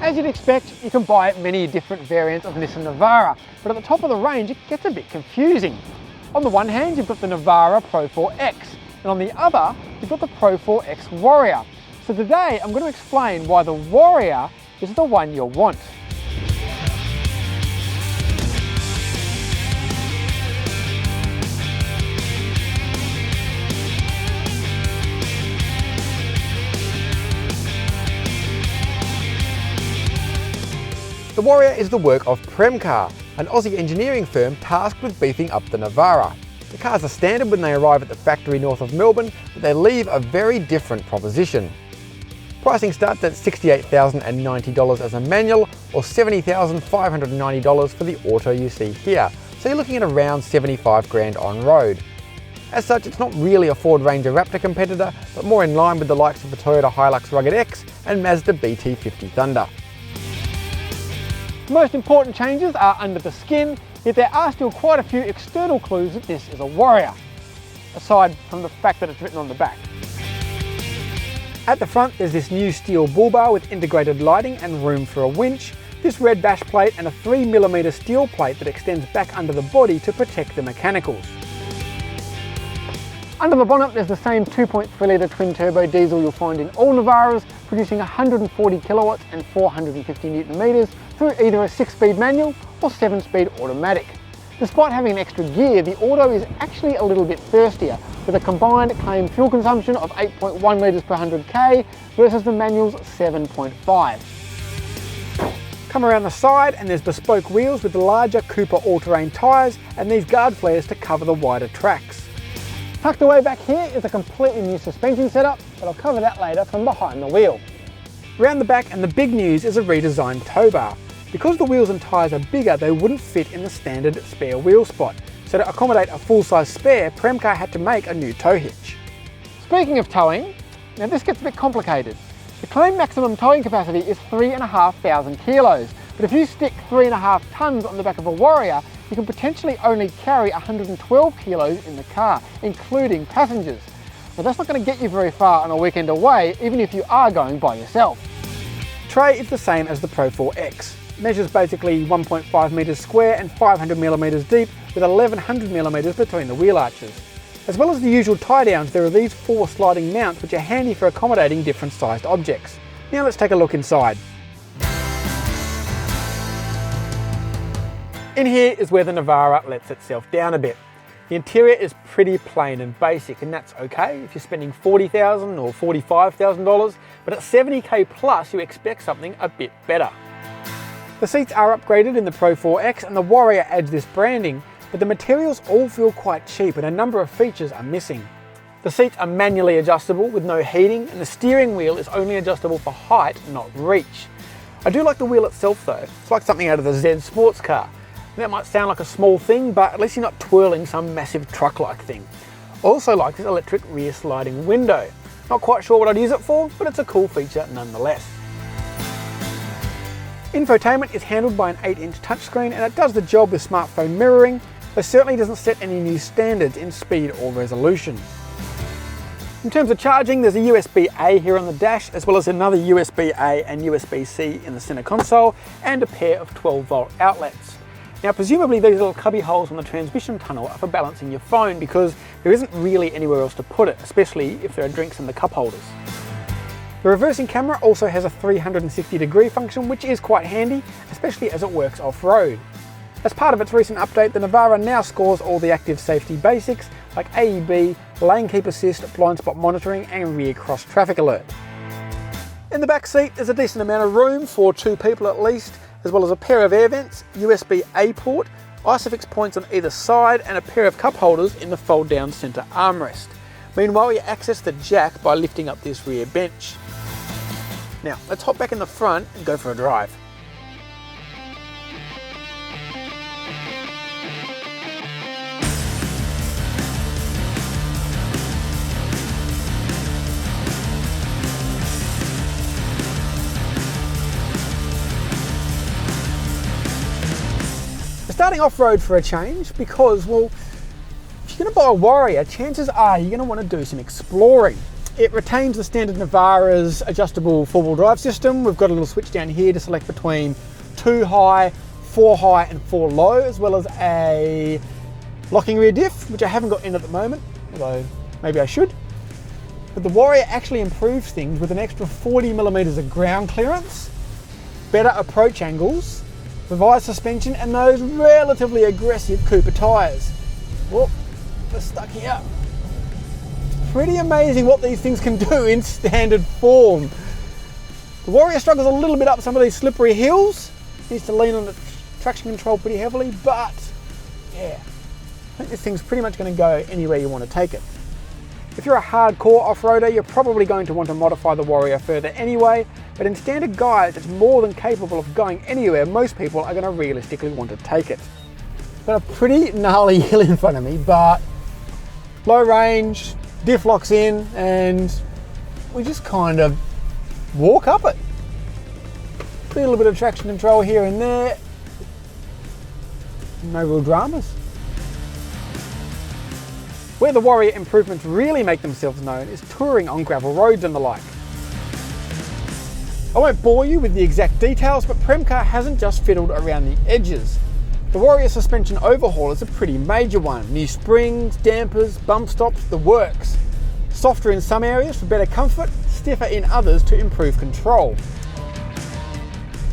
As you'd expect, you can buy many different variants of Nissan Navara, but at the top of the range it gets a bit confusing. On the one hand, you've got the Navara Pro-4X, and on the other, you've got the Pro-4X Warrior. So today I'm going to explain why the Warrior is the one you'll want. The Warrior is the work of Premcar, an Aussie engineering firm tasked with beefing up the Navara. The cars are standard when they arrive at the factory north of Melbourne, but they leave a very different proposition. Pricing starts at $68,090 as a manual or $70,590 for the auto you see here, so you're looking at around 75 grand on road. As such, it's not really a Ford Ranger Raptor competitor, but more in line with the likes of the Toyota HiLux Rugged X and Mazda BT50 Thunder. The most important changes are under the skin, yet there are still quite a few external clues that this is a Warrior, aside from the fact that it's written on the back. At the front there's this new steel bull bar with integrated lighting and room for a winch, this red dash plate and a 3mm steel plate that extends back under the body to protect the mechanicals. Under the bonnet there's the same 2.3 litre twin turbo diesel you'll find in all Navaras, producing 140 kilowatts and 450 Newton meters through either a 6-speed manual or 7-speed automatic. Despite having an extra gear, the auto is actually a little bit thirstier, with a combined claimed fuel consumption of 8.1 litres per 100k versus the manual's 7.5. Come around the side and there's bespoke wheels with the larger Cooper all-terrain tyres and these guard flares to cover the wider tracks. Tucked away back here is a completely new suspension setup, but I'll cover that later from behind the wheel. Round the back, and the big news, is a redesigned tow bar. Because the wheels and tyres are bigger, they wouldn't fit in the standard spare wheel spot. So to accommodate a full-size spare, Premcar had to make a new tow hitch. Speaking of towing, now this gets a bit complicated. The claimed maximum towing capacity is 3,500 kilos, but if you stick 3.5 tonnes on the back of a Warrior, you can potentially only carry 112 kilos in the car, including passengers. Now that's not going to get you very far on a weekend away, even if you are going by yourself. Tray is the same as the Pro-4X. Measures basically 1.5 metres square and 500mm deep with 1100mm between the wheel arches. As well as the usual tie downs, there are these 4 sliding mounts which are handy for accommodating different sized objects. Now let's take a look inside. In here is where the Navara lets itself down a bit. The interior is pretty plain and basic, and that's okay if you're spending $40,000 or $45,000, but at $70k plus you expect something a bit better. The seats are upgraded in the Pro-4X and the Warrior adds this branding, but the materials all feel quite cheap and a number of features are missing. The seats are manually adjustable with no heating, and the steering wheel is only adjustable for height, not reach. I do like the wheel itself though. It's like something out of the Z sports car. That might sound like a small thing, but at least you're not twirling some massive truck-like thing. Also like this electric rear sliding window. Not quite sure what I'd use it for, but it's a cool feature nonetheless. Infotainment is handled by an 8-inch touchscreen and it does the job with smartphone mirroring, but certainly doesn't set any new standards in speed or resolution. In terms of charging, there's a USB-A here on the dash, as well as another USB-A and USB-C in the center console, and a pair of 12-volt outlets. Now presumably these little cubby holes on the transmission tunnel are for balancing your phone because there isn't really anywhere else to put it, especially if there are drinks in the cup holders. The reversing camera also has a 360-degree function, which is quite handy, especially as it works off-road. As part of its recent update, the Navara now scores all the active safety basics like AEB, lane keep assist, blind spot monitoring and rear cross traffic alert. In the back seat there's a decent amount of room for 2 people at least, as well as a pair of air vents, USB-A port, ISOFIX points on either side and a pair of cup holders in the fold-down centre armrest. Meanwhile, you access the jack by lifting up this rear bench. Now, let's hop back in the front and go for a drive. We're starting off-road for a change because, well, if you're going to buy a Warrior, chances are you're going to want to do some exploring. It retains the standard Navara's adjustable four-wheel drive system. We've got a little switch down here to select between 2 high, 4 high and 4 low, as well as a locking rear diff, which I haven't got in at the moment, although maybe I should. But the Warrior actually improves things with an extra 40mm of ground clearance, better approach angles, revised suspension and those relatively aggressive Cooper tyres. Whoop, they're stuck here. Pretty amazing what these things can do in standard form. The Warrior struggles a little bit up some of these slippery hills. Needs to lean on the traction control pretty heavily, but yeah, I think this thing's pretty much going to go anywhere you want to take it. If you're a hardcore off-roader, you're probably going to want to modify the Warrior further anyway, but in standard guise, it's more than capable of going anywhere most people are going to realistically want to take it. Got a pretty gnarly hill in front of me, but low range, diff locks in, and we just kind of walk up it. A little bit of traction control here and there. No real dramas. Where the Warrior improvements really make themselves known is touring on gravel roads and the like. I won't bore you with the exact details, but Premcar hasn't just fiddled around the edges. The Warrior suspension overhaul is a pretty major one. New springs, dampers, bump stops, the works. Softer in some areas for better comfort, stiffer in others to improve control.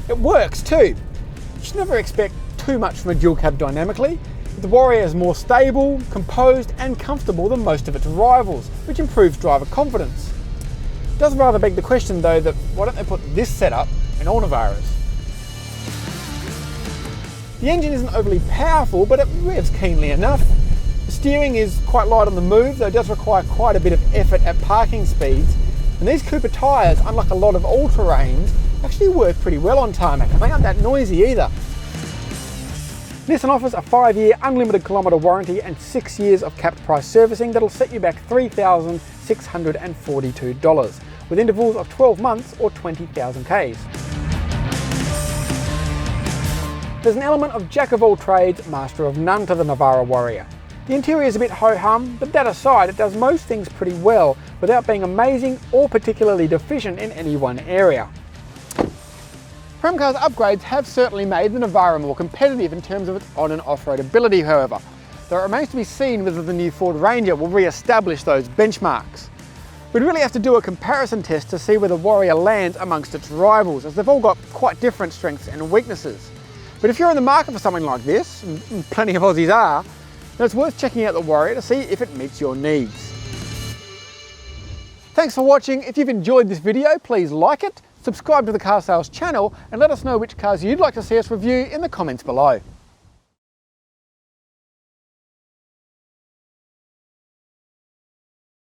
It works too. You should never expect too much from a dual cab dynamically. The Warrior is more stable, composed and comfortable than most of its rivals, which improves driver confidence. It does rather beg the question though that why don't they put this setup in all Navaras? The engine isn't overly powerful, but it revs keenly enough. The steering is quite light on the move, though it does require quite a bit of effort at parking speeds. And these Cooper tyres, unlike a lot of all-terrains, actually work pretty well on tarmac, and they aren't that noisy either. Nissan offers a 5-year unlimited kilometre warranty and 6 years of capped price servicing that'll set you back $3,642, with intervals of 12 months or 20,000 Ks. There's an element of jack of all trades, master of none to the Navara Warrior. The interior is a bit ho-hum, but that aside, it does most things pretty well without being amazing or particularly deficient in any one area. Premcar's upgrades have certainly made the Navara more competitive in terms of its on and off-road ability, however. Though it remains to be seen whether the new Ford Ranger will re-establish those benchmarks. We'd really have to do a comparison test to see where the Warrior lands amongst its rivals, as they've all got quite different strengths and weaknesses. But if you're in the market for something like this, and plenty of Aussies are, then it's worth checking out the Warrior to see if it meets your needs. Thanks for watching. If you've enjoyed this video, please like it, subscribe to the Car Sales channel, and let us know which cars you'd like to see us review in the comments below.